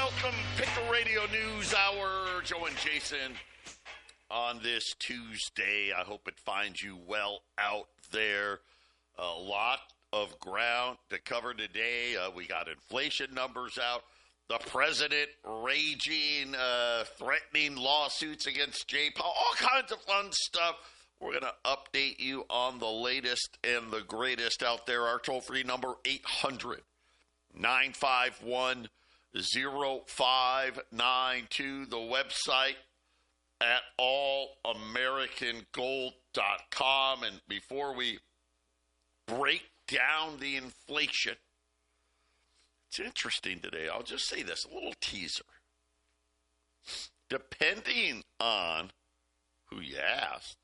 welcome. Patriot Radio News Hour. Joe and Jason on this Tuesday. I hope it finds you well out there. A lot of ground to cover today. We got inflation numbers out. The president raging, threatening lawsuits against Jay Powell. All kinds of fun stuff. We're going to update you on the latest and the greatest out there. Our toll-free number, 800-951-0592. The website at allamericangold.com. And before we break down the inflation, it's interesting today. I'll just say this, a little teaser. Depending on who you asked,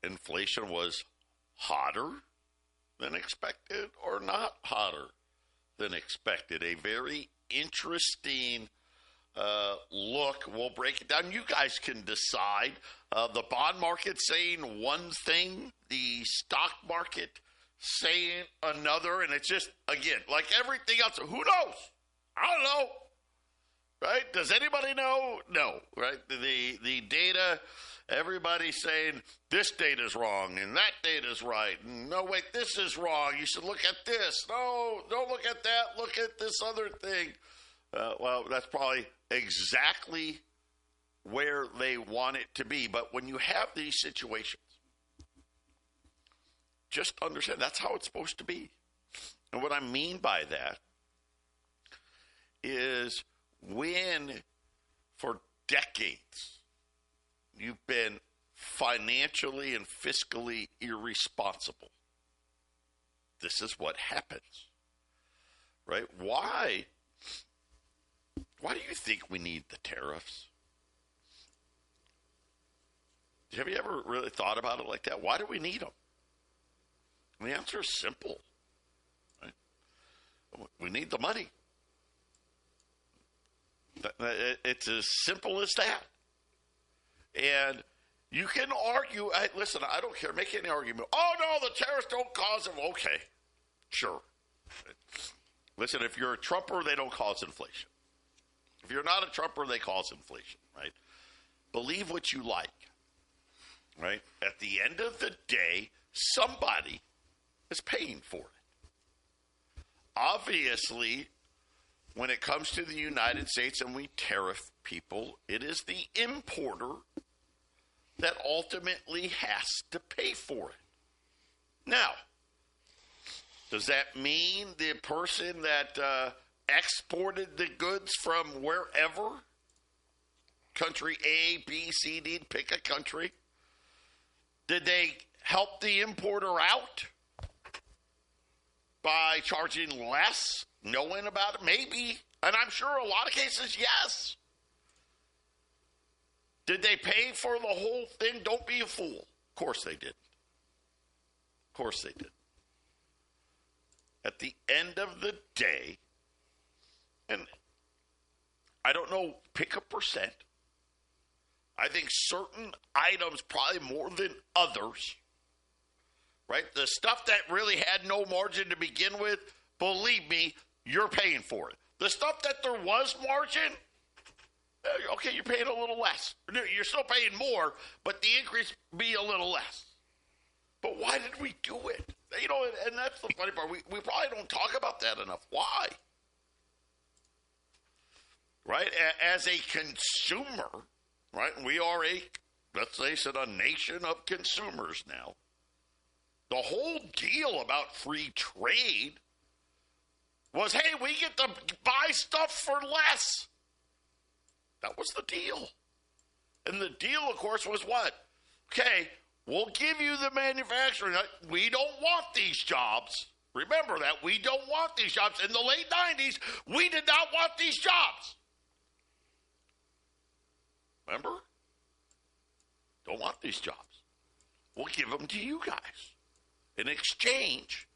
inflation was hotter than expected or not hotter than expected. A very interesting look. We'll break it down. You guys can decide. The bond market saying one thing, the stock market saying another, and it's just, again, like everything else, who knows? I don't know, right? Does anybody know? No, right? The data, everybody's saying this data's wrong and that data's right. No, wait, this is wrong. You should look at this. No, don't look at that. Look at this other thing. Well, that's probably exactly where they want it to be. But when you have these situations, just understand that's how it's supposed to be. And what I mean by that is when for decades you've been financially and fiscally irresponsible, this is what happens, right? Why do you think we need the tariffs? Have you ever really thought about it like that? Why do we need them? And the answer is simple, right? We need the money. It's as simple as that. And you can argue, listen, I don't care, make any argument. Oh, no, the tariffs don't cause them. Okay, sure. Listen, if you're a Trumper, they don't cause inflation. If you're not a Trumper, they cause inflation, right? Believe what you like, right? At the end of the day, somebody is paying for it. Obviously, when it comes to the United States and we tariff people, it is the importer that ultimately has to pay for it. Now, does that mean the person that exported the goods from wherever, country A, B, C, D, pick a country, did they help the importer out by charging less, knowing about it? Maybe. And I'm sure a lot of cases, yes. Did they pay for the whole thing? Don't be a fool. Of course they did. Of course they did. At the end of the day, and I don't know, pick a percent. I think certain items probably more than others, right? The stuff that really had no margin to begin with, believe me, you're paying for it. The stuff that there was margin, okay, you're paying a little less. You're still paying more, but the increase be a little less. But why did we do it? You know, and that's the funny part. We probably don't talk about that enough. Why? Right? As a consumer, right? We are let's face it, a nation of consumers now. The whole deal about free trade was, hey, we get to buy stuff for less. That was the deal. And the deal, of course, was what? Okay, we'll give you the manufacturing. We don't want these jobs. Remember that. We don't want these jobs. In the late 90s, we did not want these jobs. Remember? Don't want these jobs. We'll give them to you guys. In exchange,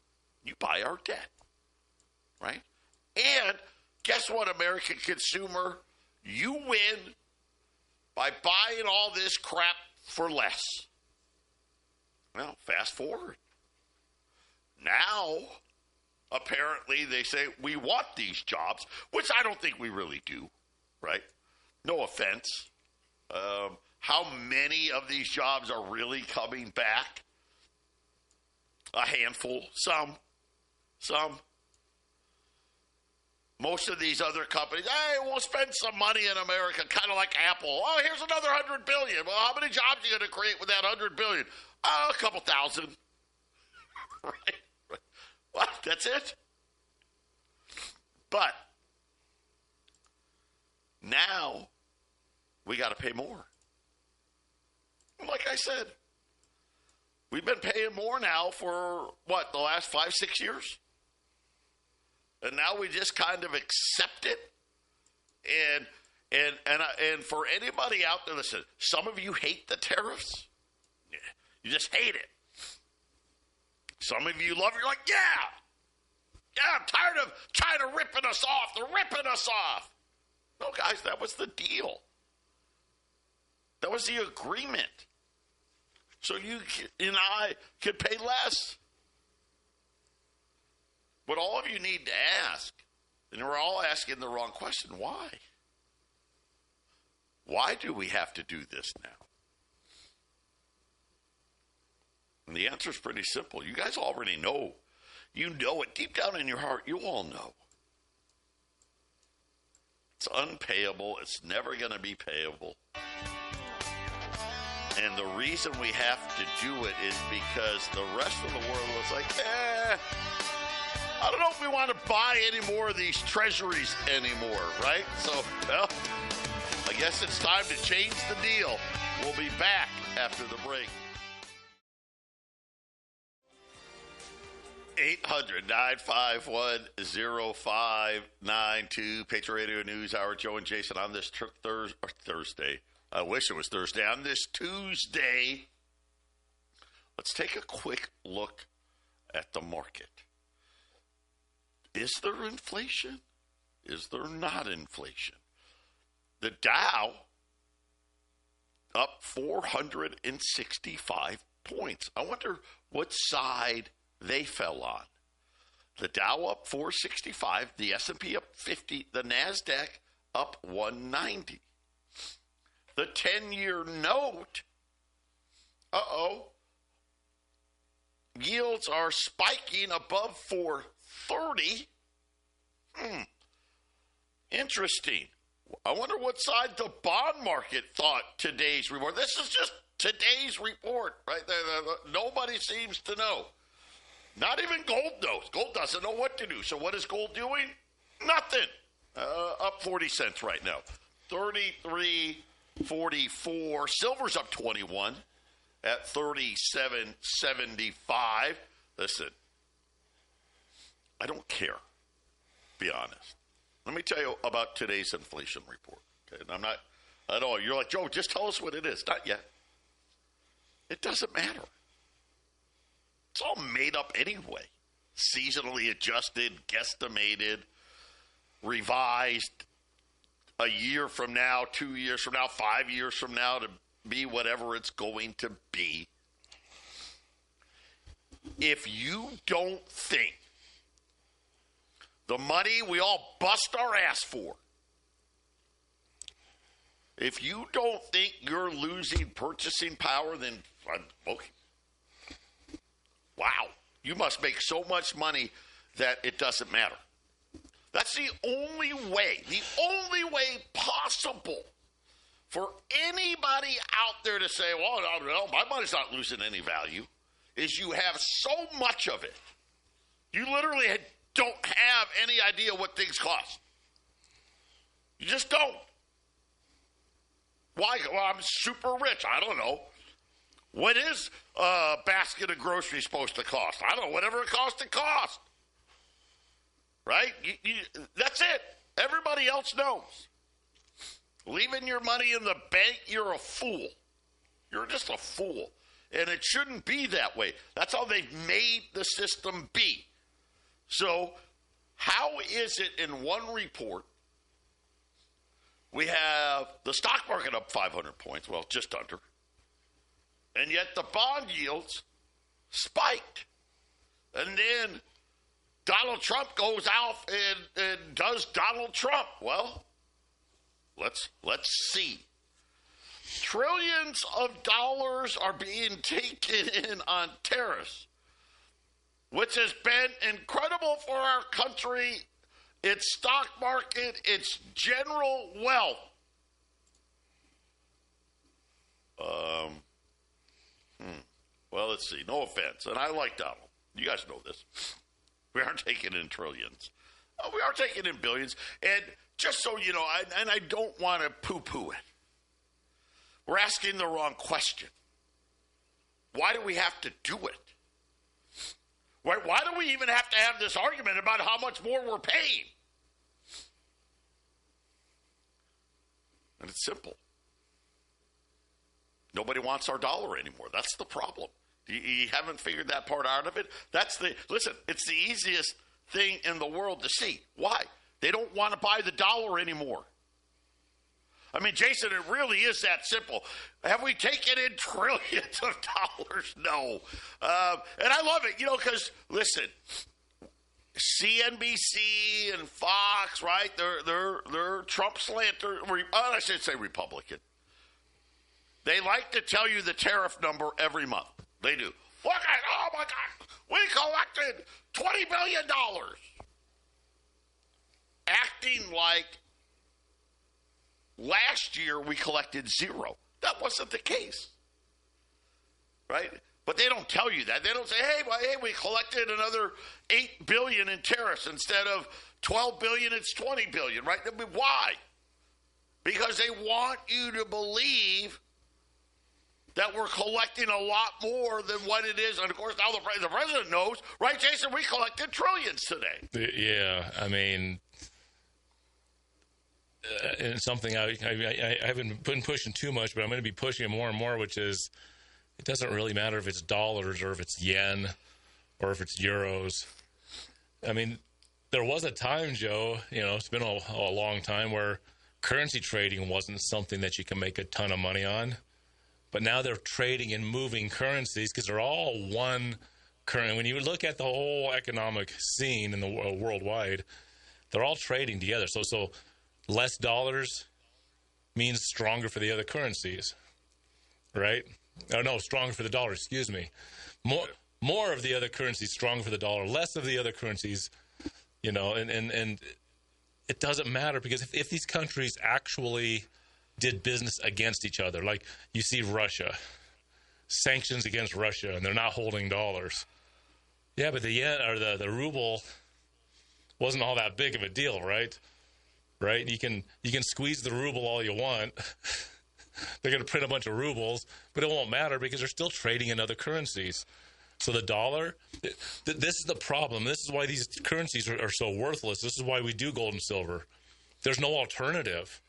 you buy our debt. Right? And guess what, American consumer? You win by buying all this crap for less. Well, fast forward. Now, Apparently, they say we want these jobs, which I don't think we really do, right? No offense. How many of these jobs are really coming back? A handful. Some. Most of these other companies, hey, we'll spend some money in America, kind of like Apple. Oh, here's another $100 billion. Well, how many jobs are you going to create with that $100 billion? A couple thousand. Right. What? That's it? But now we got to pay more. Like I said, we've been paying more now for, the last 5-6 years? And now we just kind of accept it. And for anybody out there, listen, some of you hate the tariffs. Yeah, you just hate it. Some of you love it. You're like, yeah, I'm tired of China ripping us off. They're ripping us off. No, guys, that was the deal. That was the agreement. So you and I could pay less. But all of you need to ask, and we're all asking the wrong question, why? Why do we have to do this now? And the answer is pretty simple. You guys already know. You know it. Deep down in your heart, you all know. It's unpayable. It's never going to be payable. And the reason we have to do it is because the rest of the world was like, I don't know if we want to buy any more of these treasuries anymore, right? So, well, I guess it's time to change the deal. We'll be back after the break. 800-951-0592. Patriot Radio News Hour. Joe and Jason on this Thursday. I wish it was Thursday. On this Tuesday, let's take a quick look at the market. Is there inflation? Is there not inflation? The Dow up 465 points. I wonder what side they fell on. The Dow up 465, the S&P up 50, the NASDAQ up 190. The 10-year note, yields are spiking above 430. Interesting. I wonder what side the bond market thought today's report. This is just today's report, right? Nobody seems to know. Not even gold knows. Gold doesn't know what to do. So what is gold doing? Nothing. Up 40 cents right now. 33.44. Silver's up 21 at 37.75. Listen, I don't care. Be honest. Let me tell you about today's inflation report. Okay? And I'm not at all. You're like, Joe, just tell us what it is. Not yet. It doesn't matter. It's all made up anyway. Seasonally adjusted, guesstimated, revised a year from now, 2 years from now, 5 years from now to be whatever it's going to be. If you don't think the money we all bust our ass for, if you don't think you're losing purchasing power, then okay. Wow, you must make so much money that it doesn't matter. That's the only way possible for anybody out there to say, well, no, my money's not losing any value, is you have so much of it. You literally don't have any idea what things cost. You just don't. Why? Well, I'm super rich. I don't know. What is a basket of groceries supposed to cost? I don't know. Whatever it costs, it costs. Right? That's it. Everybody else knows. Leaving your money in the bank, you're a fool. You're just a fool. And it shouldn't be that way. That's how they've made the system be. So how is it in one report we have the stock market up 500 points, well, just under, and yet the bond yields spiked, and then Donald Trump goes out and does Donald Trump. Well, let's see. Trillions of dollars are being taken in on tariffs, which has been incredible for our country, its stock market, its general wealth. Well, let's see. No offense. And I like Donald. You guys know this. We aren't taking in trillions. We are taking in billions. And just so you know, I don't want to poo-poo it. We're asking the wrong question. Why do we have to do it? Why do we even have to have this argument about how much more we're paying? And it's simple. Nobody wants our dollar anymore. That's the problem. You haven't figured that part out of it? Listen, it's the easiest thing in the world to see. Why? They don't want to buy the dollar anymore. I mean, Jason, it really is that simple. Have we taken in trillions of dollars? No. And I love it, because, listen, CNBC and Fox, right? They're Trump slanter. I should say Republican. They like to tell you the tariff number every month. They do. Look at, oh my God, we collected $20 billion. Acting like last year we collected zero. That wasn't the case. Right? But they don't tell you that. They don't say, hey, we collected another $8 billion in tariffs. Instead of $12 billion, it's $20 billion, right? I mean, why? Because they want you to believe that we're collecting a lot more than what it is. And, of course, now the president knows, right, Jason? We collected trillions today. Yeah, I mean, and something I haven't been pushing too much, but I'm going to be pushing it more and more, which is it doesn't really matter if it's dollars or if it's yen or if it's euros. I mean, there was a time, Joe, it's been a long time where currency trading wasn't something that you can make a ton of money on. But now they're trading and moving currencies because they're all one currency. When you look at the whole economic scene in the worldwide, they're all trading together. So less dollars means stronger for the other currencies, right? Oh, no, stronger for the dollar, excuse me. More of the other currencies stronger for the dollar, less of the other currencies, and it doesn't matter because if these countries actually did business against each other, like you see Russia, sanctions against Russia, and they're not holding dollars. Yeah, but the yen or the ruble wasn't all that big of a deal, right? Right? You can squeeze the ruble all you want. They're going to print a bunch of rubles, but it won't matter because they're still trading in other currencies. So the dollar, this is the problem. This is why these currencies are so worthless. This is why we do gold and silver. There's no alternative.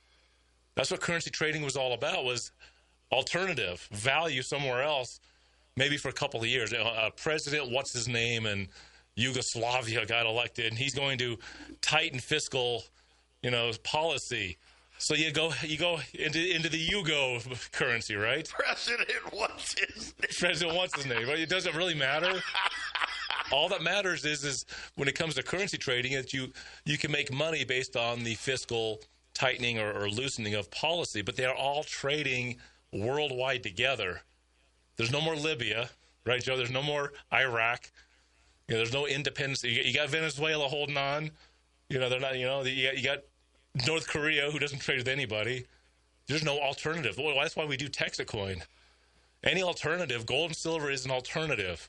That's what currency trading was all about, was alternative, value somewhere else, maybe for a couple of years. President, what's his name, in Yugoslavia got elected, and he's going to tighten fiscal, policy. So you go into the Yugo currency, right? President, what's his name? President, what's his name? It doesn't really matter. All that matters is when it comes to currency trading, that you can make money based on the fiscal tightening or loosening of policy, but they're all trading worldwide together. There's no more Libya, right, Joe? There's no more Iraq. There's no independence. You got Venezuela holding on. They're not. You got North Korea, who doesn't trade with anybody. There's no alternative. Well, that's why we do TEXIT coin. Any alternative, gold and silver is an alternative.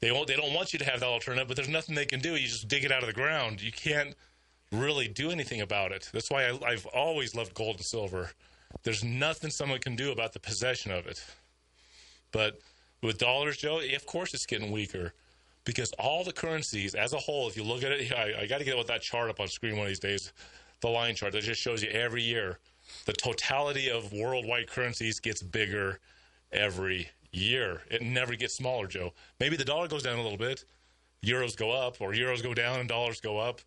They don't want you to have that alternative, but there's nothing they can do. You just dig it out of the ground. You can't really do anything about it. That's why I've always loved gold and silver. There's nothing someone can do about the possession of it. But with dollars, Joe, of course it's getting weaker because all the currencies as a whole, if you look at it, I got to get with that chart up on screen one of these days, the line chart that just shows you every year. The totality of worldwide currencies gets bigger every year. It never gets smaller, Joe. Maybe the dollar goes down a little bit, euros go up, or euros go down and dollars go up.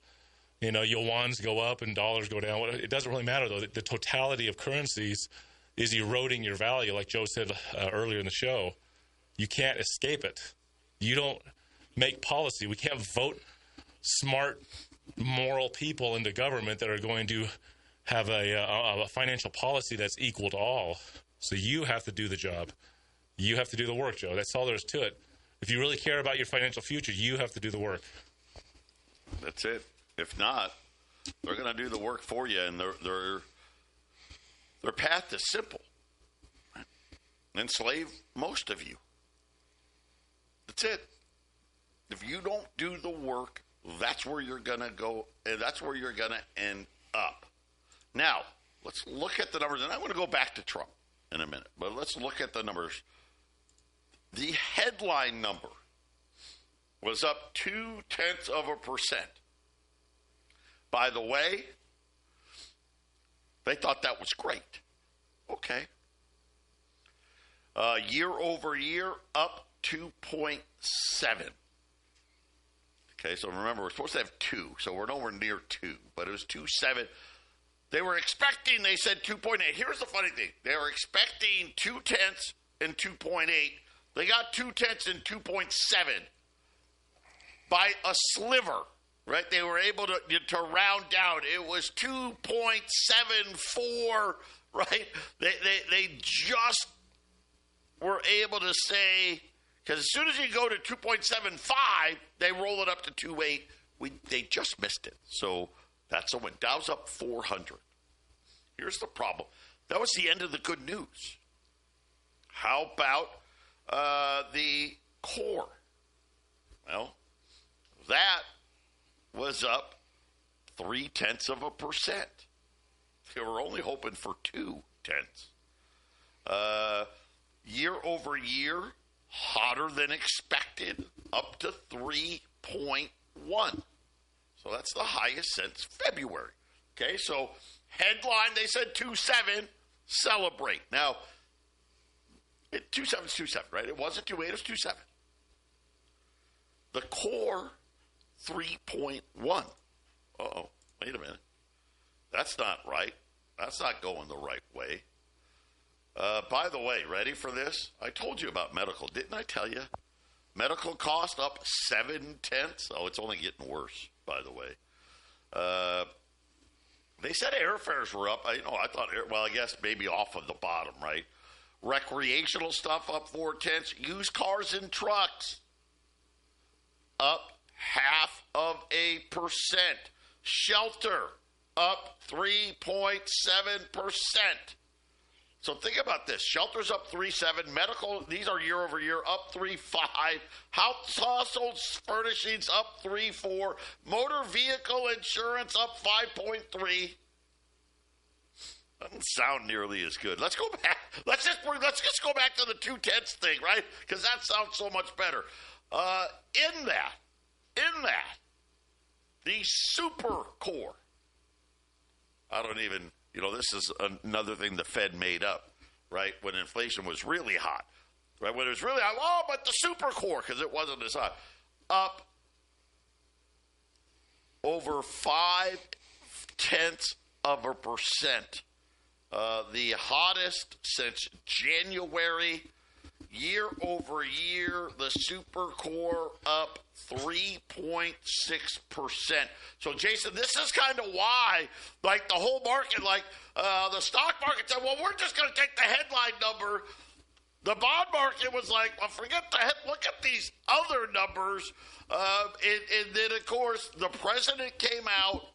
Yuans go up and dollars go down. It doesn't really matter, though. The totality of currencies is eroding your value, like Joe said earlier in the show. You can't escape it. You don't make policy. We can't vote smart, moral people into government that are going to have a financial policy that's equal to all. So you have to do the job. You have to do the work, Joe. That's all there is to it. If you really care about your financial future, you have to do the work. That's it. If not, they're going to do the work for you, and their path is simple. Enslave most of you. That's it. If you don't do the work, that's where you're going to go, and that's where you're going to end up. Now, let's look at the numbers, and I'm going to go back to Trump in a minute, but let's look at the numbers. The headline number was up 0.2%. By the way, they thought that was great. Okay. Year over year, up 2.7. Okay, so remember, we're supposed to have 2, so we're nowhere near 2, but it was 2.7. They were expecting, they said 2.8. Here's the funny thing. They were expecting 0.2 and 2.8. They got 0.2 and 2.7 by a sliver, right? They were able to round down. It was 2.74, right? They just were able to say, because as soon as you go to 2.75, they roll it up to 2.8. They just missed it. So that's a win. Dow's up 400. Here's the problem. That was the end of the good news. How about the core? Well, that was up 0.3%. They were only hoping for 0.2. Year over year, hotter than expected, up to 3.1. So that's the highest since February. Okay, so headline, they said 2.7, celebrate. Now, 2.7 is 2.7, right? It wasn't 2.8, it was 2.7. The core, 3.1. Uh-oh, wait a minute. That's not right. That's not going the right way. By the way, ready for this? I told you about medical, didn't I tell you? Medical cost up 0.7. Oh, it's only getting worse, by the way. They said airfares were up. I thought, I guess maybe off of the bottom, right? Recreational stuff up 0.4. Used cars and trucks up 0.5%. Shelter up 3.7%. So think about this. Shelter's up 3.7. Medical, these are year over year, up 3.5. Household furnishings up 3.4. Motor vehicle insurance up 5.3. Doesn't sound nearly as good. Let's go back. Let's just go back to the 0.2 thing, right? Because that sounds so much better. In that, the super core. I don't even. This is another thing the Fed made up, right? When inflation was really hot, right? When it was really hot, but the super core, because it wasn't as hot, up over 0.5%. The hottest since January. Year over year, the super core up 3.6%. So, Jason, this is kind of why, the whole market, the stock market said, well, we're just going to take the headline number. The bond market was like, well, forget the head. Look at these other numbers. And then, of course, the president came out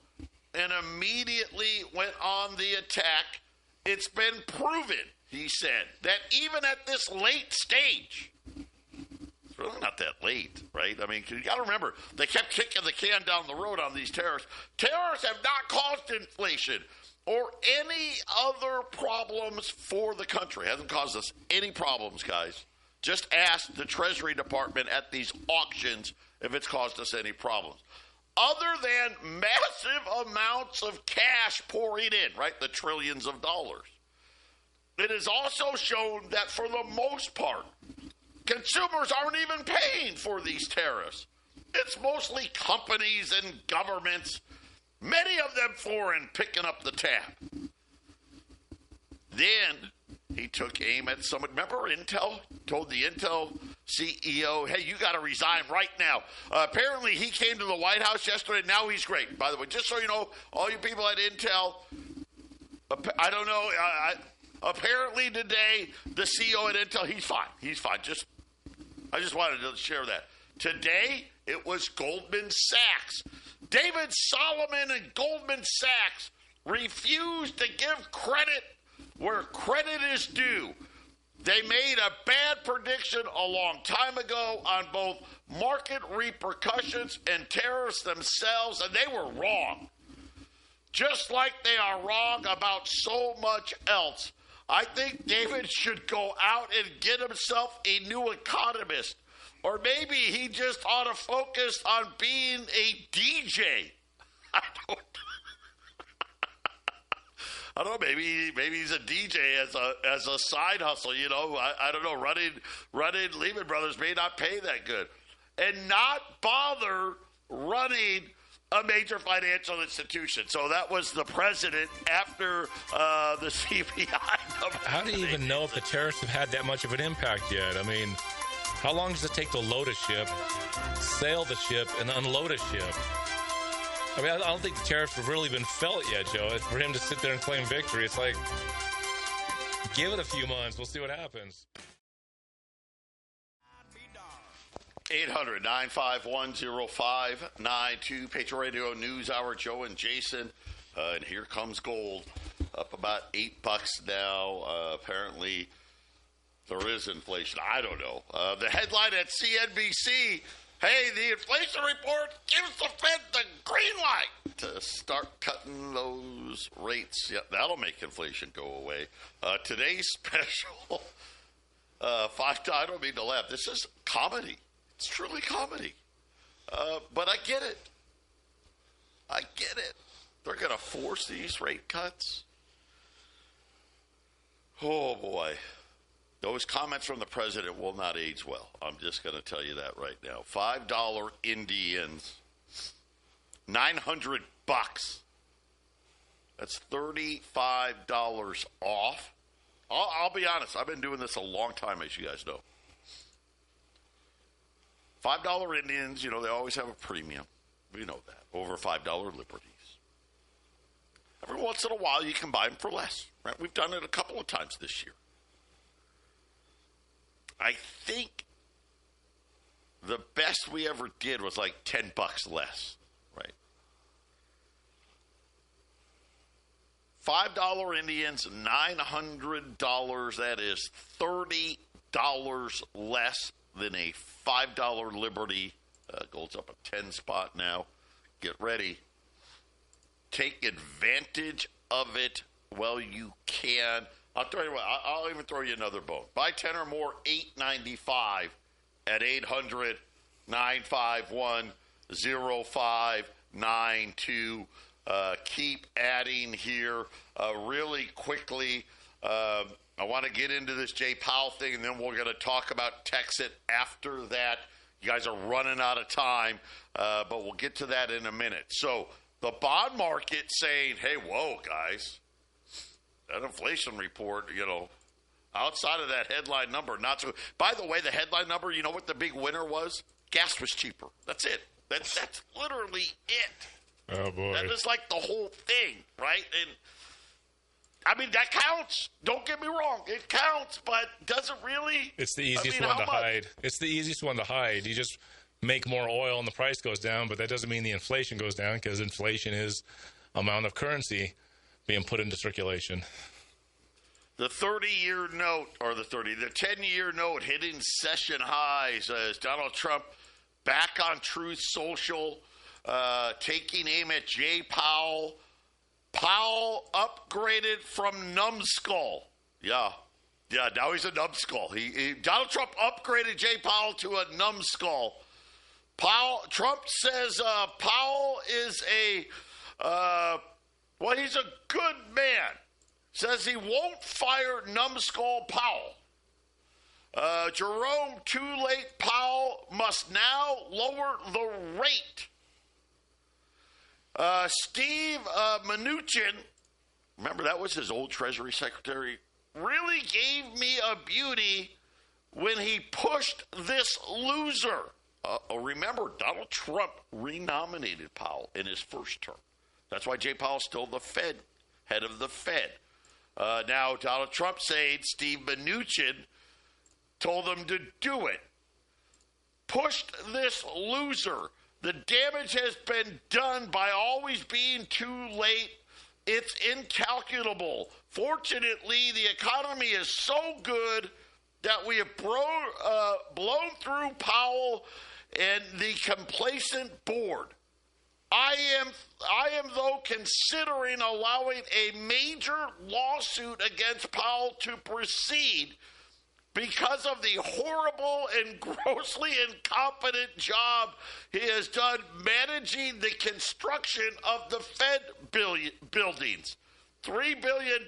and immediately went on the attack. It's been proven, he said, that even at this late stage, it's really not that late, right? I mean, you got to remember, they kept kicking the can down the road on these tariffs. Tariffs have not caused inflation or any other problems for the country. It hasn't caused us any problems, guys. Just ask the Treasury Department at these auctions if it's caused us any problems. Other than massive amounts of cash pouring in, right? The trillions of dollars. It has also shown that for the most part, consumers aren't even paying for these tariffs. It's mostly companies and governments, many of them foreign, picking up the tab. Then he took aim at someone. Remember Intel? Told the Intel CEO, hey, you got to resign right now. Apparently, he came to the White House yesterday. Now he's great. By the way, just so you know, all you people at Intel, I don't know. Apparently today, the CEO at Intel, he's fine. He's fine. I just wanted to share that. Today, it was Goldman Sachs. David Solomon and Goldman Sachs refused to give credit where credit is due. They made a bad prediction a long time ago on both market repercussions and tariffs themselves, and they were wrong. Just like they are wrong about so much else. I think David should go out and get himself a new economist. Or maybe he just ought to focus on being a DJ. I don't know. Maybe he's a DJ as a side hustle. You know, I don't know. Running Lehman Brothers may not pay that good, and not bother running a major financial institution. So that was the president after the CPI number. How do you even know if the tariffs have had that much of an impact yet? I mean, how long does it take to load a ship, sail the ship, and unload a ship? I mean, I don't think the tariffs have really been felt yet, Joe. For him to sit there and claim victory, it's like, give it a few months. We'll see what happens. 800-951-0592, Patriot Radio News Hour, Joe and Jason. And here comes gold, up about $8 now. Apparently, there is inflation. I don't know. The headline at CNBC, hey, the inflation report gives the Fed the green light to start cutting those rates. Yep, that'll make inflation go away. Today's special, I don't mean to laugh. This is comedy. It's truly comedy. But I get it. They're going to force these rate cuts. Oh, boy. Those comments from the president will not age well. I'm just going to tell you that right now. $5 Indians, $900. That's $35 off. I'll be honest. I've been doing this a long time, as you guys know. $5 Indians, you know, they always have a premium. We know that. Over $5 Liberties. Every once in a while, you can buy them for less. Right? We've done it a couple of times this year. I think the best we ever did was like $10 less, right? $5 Indians, $900. That is $30 less than a $5 Liberty. Gold's up a 10 spot now. Get ready. Take advantage of it while you can. I'll tell you what, I'll even throw you another bone. Buy 10 or more, $8.95 at 800-951-0592. Keep adding here really quickly. I want to get into this Jay Powell thing, and then we're going to talk about TEXIT after that. You guys are running out of time, but we'll get to that in a minute. So the bond market saying, hey, whoa, guys. That inflation report, you know, outside of that headline number, not so. By the way, the headline number, you know what the big winner was? Gas was cheaper. That's it. That's literally it. Oh, boy. That is like the whole thing, right? And I mean, that counts. Don't get me wrong. It counts, but does it really? It's the easiest one to hide. It's the easiest one to hide. You just make more oil and the price goes down, but that doesn't mean the inflation goes down because inflation is amount of currency being put into circulation. The 30-year note, or the 10-year note hitting session highs as Donald Trump back on Truth Social, taking aim at Jay Powell. Powell upgraded from numbskull. Yeah, now he's a numbskull. Donald Trump upgraded Jay Powell to a numbskull. Trump says Powell is he's a good man. Says he won't fire numbskull Powell. Jerome Too Late Powell must now lower the rate. Steve Mnuchin, remember that was his old Treasury Secretary, really gave me a beauty when he pushed this loser. Remember, Donald Trump renominated Powell in his first term. That's why Jay Powell's still the head of the Fed. Now, Donald Trump saying Steve Mnuchin told him to do it. Pushed this loser. The damage has been done by always being too late. It's incalculable. Fortunately, the economy is so good that we have blown through Powell and the complacent board. I am though considering allowing a major lawsuit against Powell to proceed because of the horrible and grossly incompetent job he has done managing the construction of the Fed buildings. $3 billion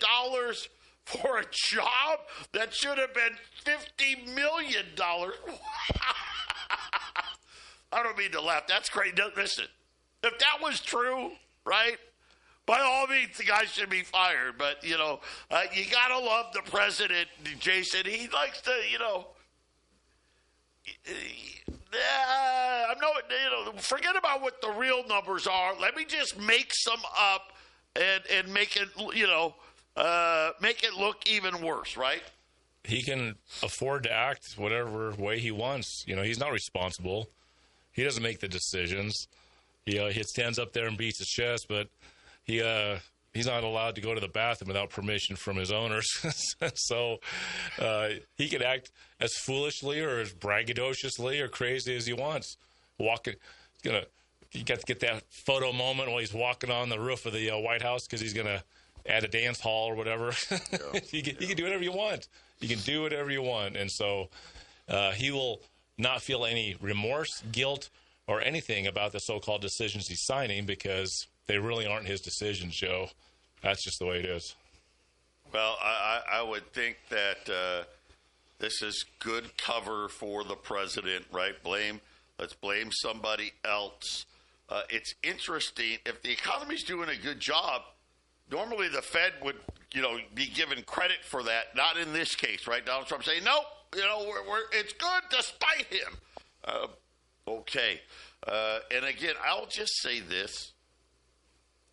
for a job that should have been $50 million. I don't mean to laugh. That's crazy. Listen, if that was true, right, by all means, the guy should be fired. But, you got to love the president, Jason. He likes to, forget about what the real numbers are. Let me just make some up and make it, make it look even worse, right? He can afford to act whatever way he wants. He's not responsible. He doesn't make the decisions. He stands up there and beats his chest, but he's not allowed to go to the bathroom without permission from his owners. So he can act as foolishly or as braggadociously or crazy as he wants. You got to get that photo moment while he's walking on the roof of the White House because he's going to add a dance hall or whatever. Yeah. You can do whatever you want. You can do whatever you want. And so he will not feel any remorse, guilt, or anything about the so-called decisions he's signing because they really aren't his decisions, Joe. That's just the way it is. Well, I would think that this is good cover for the president, right? Let's blame somebody else. It's interesting. If the economy's doing a good job, normally the Fed would, be given credit for that. Not in this case, right? Donald Trump saying, nope, it's good despite him. Okay. And again, I'll just say this.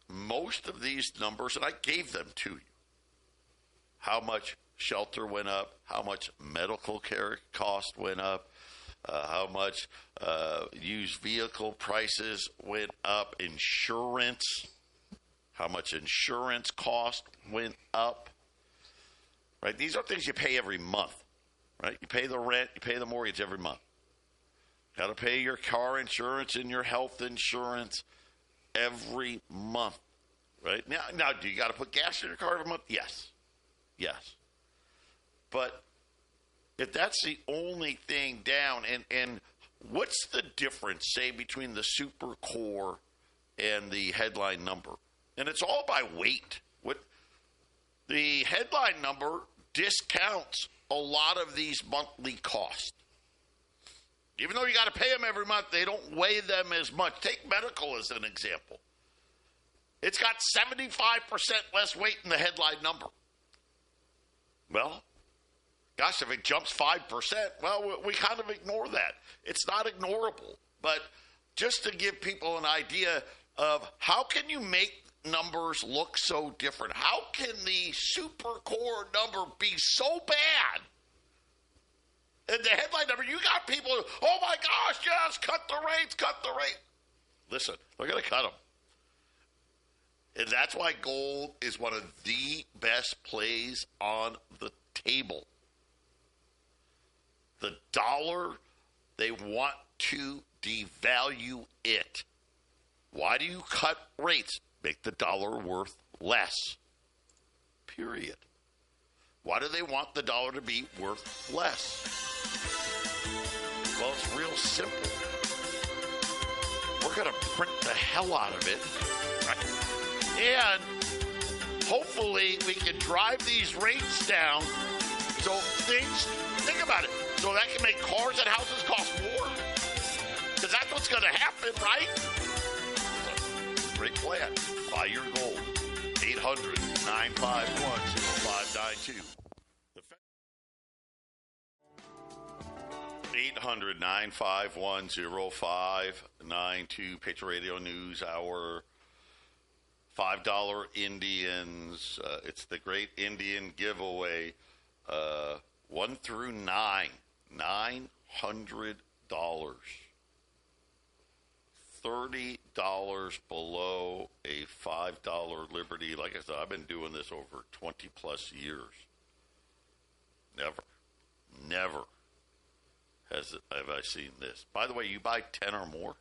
Most of these numbers, and I gave them to you, how much shelter went up, how much medical care cost went up, how much used vehicle prices went up, insurance, how much insurance cost went up, right? These are things you pay every month, right? You pay the rent, you pay the mortgage every month. Got to pay your car insurance and your health insurance every month, right? Now, do you got to put gas in your car every month? Yes. But if that's the only thing down, and what's the difference, say, between the super core and the headline number? And it's all by weight. The headline number discounts a lot of these monthly costs. Even though you got to pay them every month, they don't weigh them as much. Take medical as an example. It's got 75% less weight in the headline number. Well, gosh, if it jumps 5%, well, we kind of ignore that. It's not ignorable. But just to give people an idea of how can you make numbers look so different? How can the super core number be so bad? And the headline number, you got people, oh my gosh, yes, cut the rates. Listen, they're going to cut them. And that's why gold is one of the best plays on the table. The dollar, they want to devalue it. Why do you cut rates? Make the dollar worth less. Period. Why do they want the dollar to be worth less? Well, it's real simple. We're going to print the hell out of it. And hopefully we can drive these rates down so think about it, so that can make cars and houses cost more. Because that's what's going to happen, right? Great plan. Buy your gold. 800-951-0592. 800-951-0592, Patriot Radio News Hour, $5 Indians. It's the Great Indian Giveaway, 1 through 9, $900. $30 below a $5 Liberty. Like I said, I've been doing this over 20 plus years. Never have I seen this. By the way, you buy 10 or more,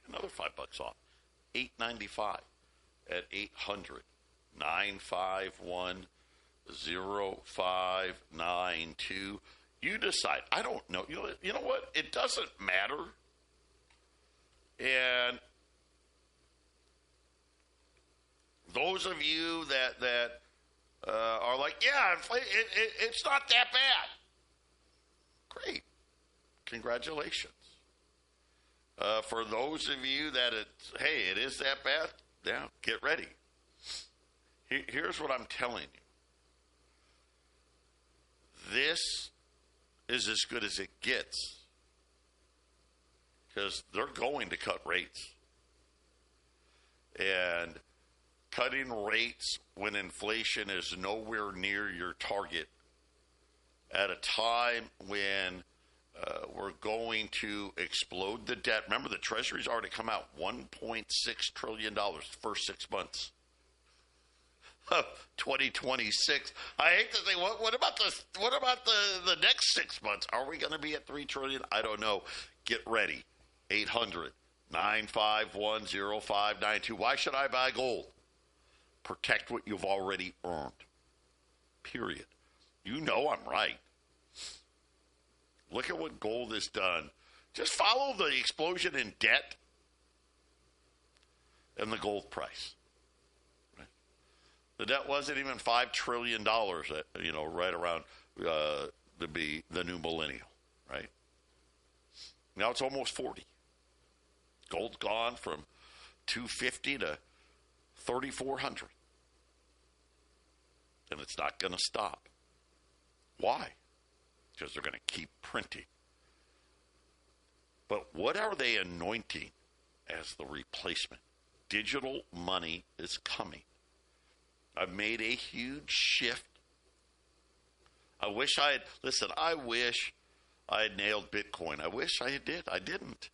another $5 off. $8.95 at 800-951-0592. You decide. I don't know. You know what? It doesn't matter. And those of you that are like, yeah, it's not that bad. Great. Congratulations. For those of you that it is that bad, yeah, get ready. Here's what I'm telling you. This is as good as it gets. Because they're going to cut rates. And cutting rates when inflation is nowhere near your target at a time when we're going to explode the debt. Remember, the Treasury's already come out $1.6 trillion first 6 months. 2026. I hate to say, what about the next 6 months? Are we going to be at $3 trillion? I don't know. Get ready. 800-951-0592. Why should I buy gold? Protect what you've already earned. Period. You know I'm right. Look at what gold has done. Just follow the explosion in debt and the gold price. Right? The debt wasn't even $5 trillion, right around the new millennial, right? Now it's almost 40. Gold's gone from 250 to 3,400. And it's not going to stop. Why? Because they're going to keep printing. But what are they anointing as the replacement? Digital money is coming. I've made a huge shift. I wish I had nailed Bitcoin. I wish I did. I didn't.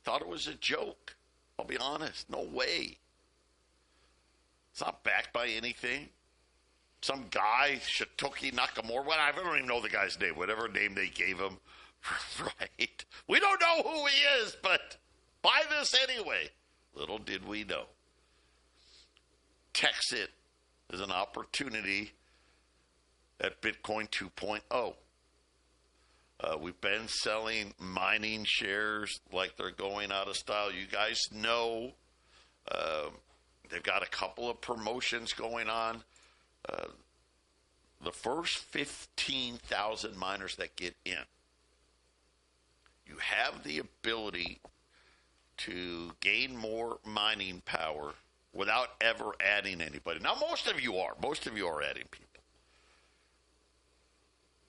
Thought it was a joke. I'll be honest. No way. It's not backed by anything. Some guy, Shitoki Nakamura, I don't even know the guy's name, whatever name they gave him. Right. We don't know who he is, but buy this anyway. Little did we know. TEXIT is an opportunity at Bitcoin 2.0. We've been selling mining shares like they're going out of style. You guys know they've got a couple of promotions going on. The first 15,000 miners that get in, you have the ability to gain more mining power without ever adding anybody. Now, most of you are adding people.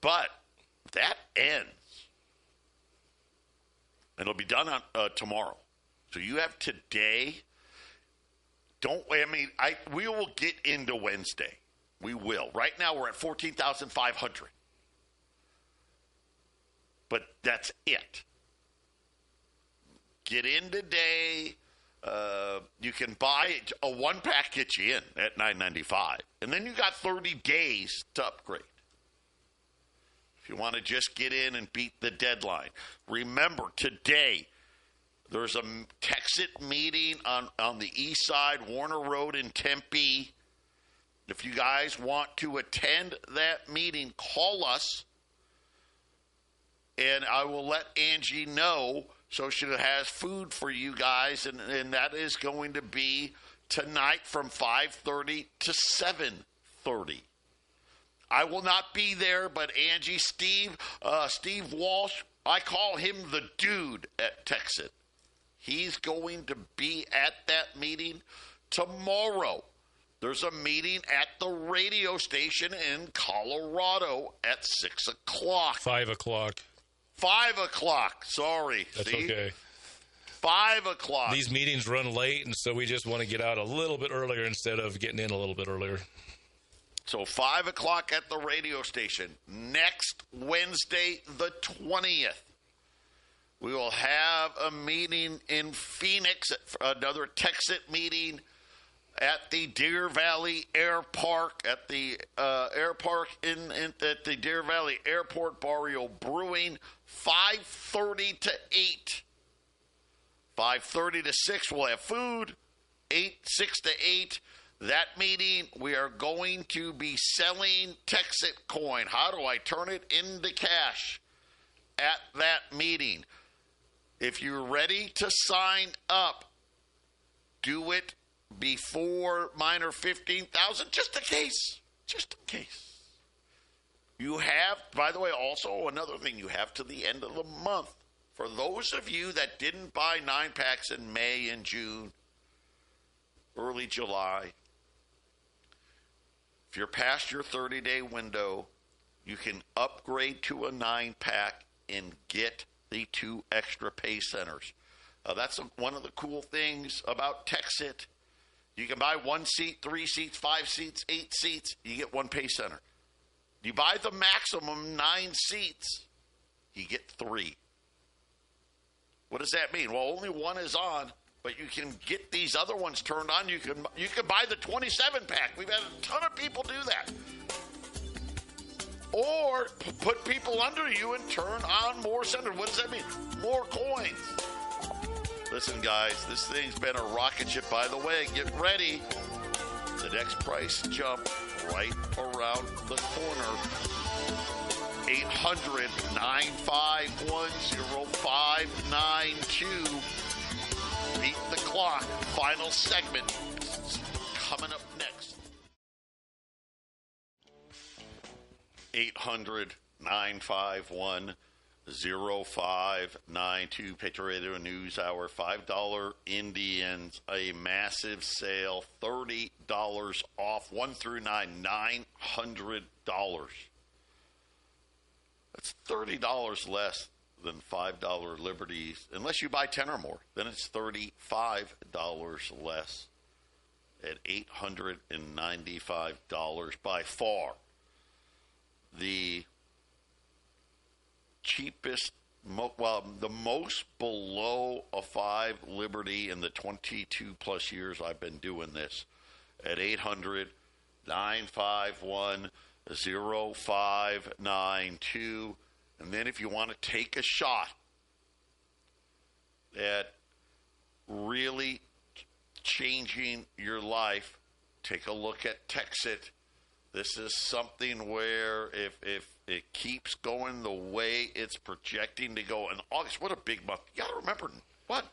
But that ends. And it'll be done on tomorrow. So you have today. We will get into Wednesday. We will. Right now we're at 14,500. But that's it. Get in today. You can buy a one pack, get you in at $9.95, and then you got 30 days to upgrade. If you want to just get in and beat the deadline, remember today there's a TEXIT meeting on the east side, Warner Road in Tempe. If you guys want to attend that meeting, call us, and I will let Angie know so she has food for you guys, and that is going to be tonight from 5:30 to 7:30. I will not be there, but Angie, Steve Walsh, I call him the dude at TEXIT. He's going to be at that meeting tomorrow. There's a meeting at the radio station in Colorado at 6 o'clock. 5 o'clock. 5 o'clock. Sorry. That's see? okay. 5 o'clock. These meetings run late, and so we just want to get out a little bit earlier instead of getting in a little bit earlier. So 5 o'clock at the radio station. Next Wednesday, the 20th, we will have a meeting in Phoenix, another TEXIT meeting at the Deer Valley Air Park, at the Air Park at the Deer Valley Airport Barrio Brewing, 5:30 to 8. 5:30 to 6, we'll have food. 6 to 8. That meeting, we are going to be selling TEXIT coin. How do I turn it into cash at that meeting? If you're ready to sign up, do it before mine are 15,000, just in case. Just in case. You have, by the way, also another thing, you have to the end of the month. For those of you that didn't buy 9-packs in May and June, early July, if you're past your 30-day window, you can upgrade to a 9-pack and get the 2 extra pay centers. That's one of the cool things about TEXIT. You can buy 1 seat, 3 seats, 5 seats, 8 seats. You get 1 pay center. You buy the maximum 9 seats, you get 3. What does that mean? Well, only 1 is on, but you can get these other ones turned on. You can buy the 27-pack. We've had a ton of people do that. Or put people under you and turn on more centers. What does that mean? More coins. Listen, guys, this thing's been a rocket ship. By the way, get ready. The next price jump right around the corner. 800-951-0592. Beat the clock. Final segment coming up next. 800-951-0592. Patriot Radio News Hour. $5 Indians. A massive sale. $30 off. 1 through 9. $900. That's $30 less than $5 Liberties. Unless you buy 10 or more, then it's $35 less at $895 by far. The cheapest, the most below a 5 Liberty in the 22 plus years I've been doing this at 800-951-0592. And then if you want to take a shot at really changing your life, take a look at TEXIT. This is something where if it keeps going the way it's projecting to go in August, what a big month. You got to remember, what?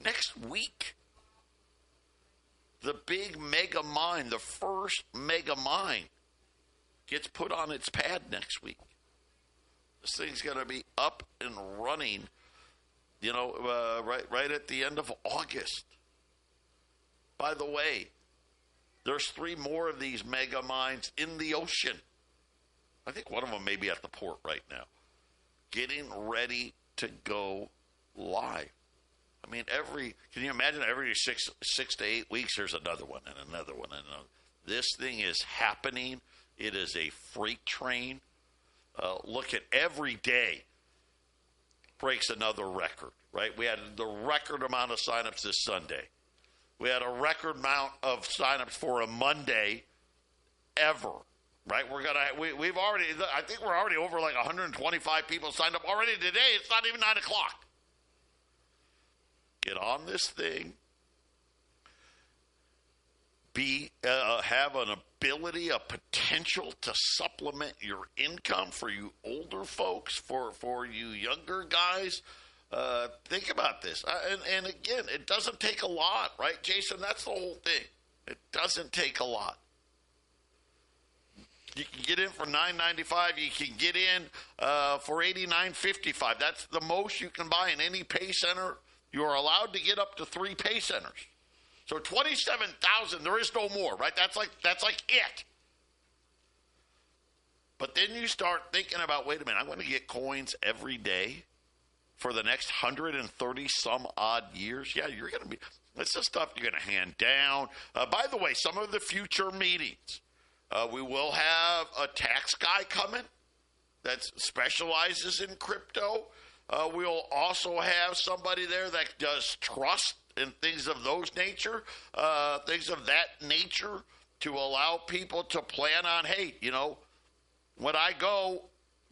Next week, the big mega mine, the first mega mine, gets put on its pad next week. This thing's going to be up and running, right at the end of August. By the way, there's 3 more of these mega mines in the ocean. I think one of them may be at the port right now, getting ready to go live. I mean, can you imagine every six to 8 weeks, there's another one and another one and another. This thing is happening. It is a freight train. Look at every day breaks another record, right? We had the record amount of signups this Sunday. We had a record amount of signups for a Monday ever, right? We've already, I think we're already over like 125 people signed up already today. It's not even 9 o'clock. Get on this thing. Have an ability, a potential to supplement your income for you older folks, for you younger guys. Think about this. And again, it doesn't take a lot, right, Jason? That's the whole thing. It doesn't take a lot. You can get in for $9.95. You can get in for $89.55. That's the most you can buy in any pay center. You are allowed to get up to 3 pay centers. So 27,000, there is no more, right? That's like it. But then you start thinking about, wait a minute, I'm going to get coins every day for the next 130 some odd years. Yeah, you're going to be, that's the stuff you're going to hand down. By the way, some of the future meetings, we will have a tax guy coming that specializes in crypto. We'll also have somebody there that does trust and things of that nature, to allow people to plan on, hey, when I go,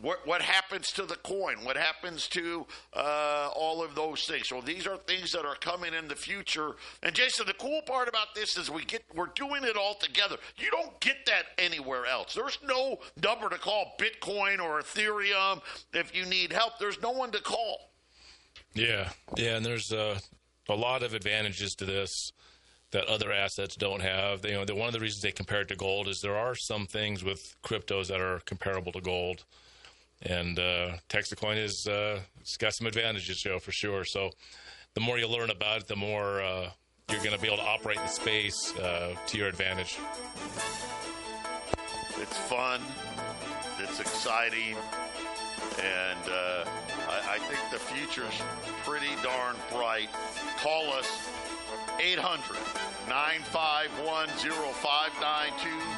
what happens to the coin? What happens to all of those things? So these are things that are coming in the future. And Jason, the cool part about this is we're doing it all together. You don't get that anywhere else. There's no number to call Bitcoin or Ethereum if you need help. There's no one to call. Yeah, and there's a lot of advantages to this that other assets don't have. One of the reasons they compare it to gold is there are some things with cryptos that are comparable to gold. And TEXIT coin it's got some advantages, for sure. So the more you learn about it, the more you're going to be able to operate in the space to your advantage. It's fun. It's exciting. And I think the future's pretty darn bright. Call us 800-951-0592.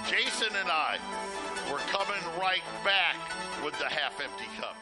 Jason and I, we're coming right back with the half-empty cup.